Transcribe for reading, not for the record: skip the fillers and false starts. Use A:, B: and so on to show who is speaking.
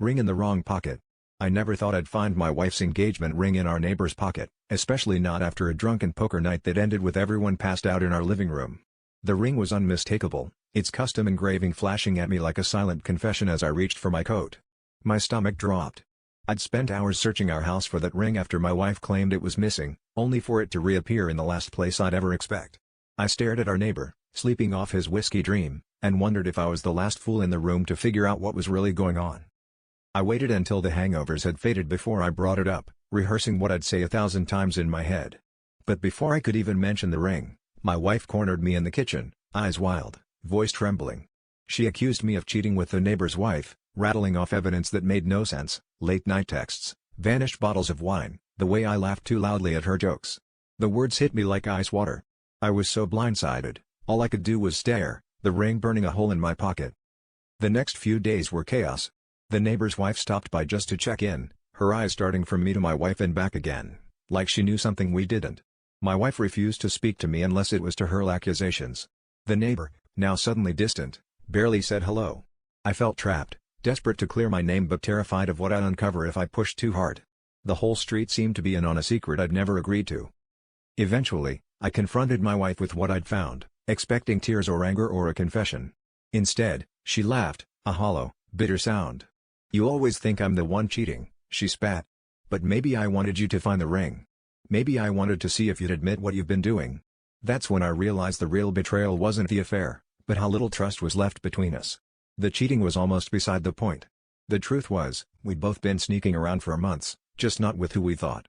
A: Ring in the wrong pocket. I never thought I'd find my wife's engagement ring in our neighbor's pocket, especially not after a drunken poker night that ended with everyone passed out in our living room. The ring was unmistakable, its custom engraving flashing at me like a silent confession as I reached for my coat. My stomach dropped. I'd spent hours searching our house for that ring after my wife claimed it was missing, only for it to reappear in the last place I'd ever expect. I stared at our neighbor, sleeping off his whiskey dream, and wondered if I was the last fool in the room to figure out what was really going on. I waited until the hangovers had faded before I brought it up, rehearsing what I'd say 1,000 times in my head. But before I could even mention the ring, my wife cornered me in the kitchen, eyes wild, voice trembling. She accused me of cheating with the neighbor's wife, rattling off evidence that made no sense, late-night texts, vanished bottles of wine, the way I laughed too loudly at her jokes. The words hit me like ice water. I was so blindsided, all I could do was stare, the ring burning a hole in my pocket. The next few days were chaos. The neighbor's wife stopped by just to check in, her eyes darting from me to my wife and back again, like she knew something we didn't. My wife refused to speak to me unless it was to hurl accusations. The neighbor, now suddenly distant, barely said hello. I felt trapped, desperate to clear my name but terrified of what I'd uncover if I pushed too hard. The whole street seemed to be in on a secret I'd never agreed to. Eventually, I confronted my wife with what I'd found, expecting tears or anger or a confession. Instead, she laughed, a hollow, bitter sound. "You always think I'm the one cheating," she spat. "But maybe I wanted you to find the ring. Maybe I wanted to see if you'd admit what you've been doing." That's when I realized the real betrayal wasn't the affair, but how little trust was left between us. The cheating was almost beside the point. The truth was, we'd both been sneaking around for months, just not with who we thought.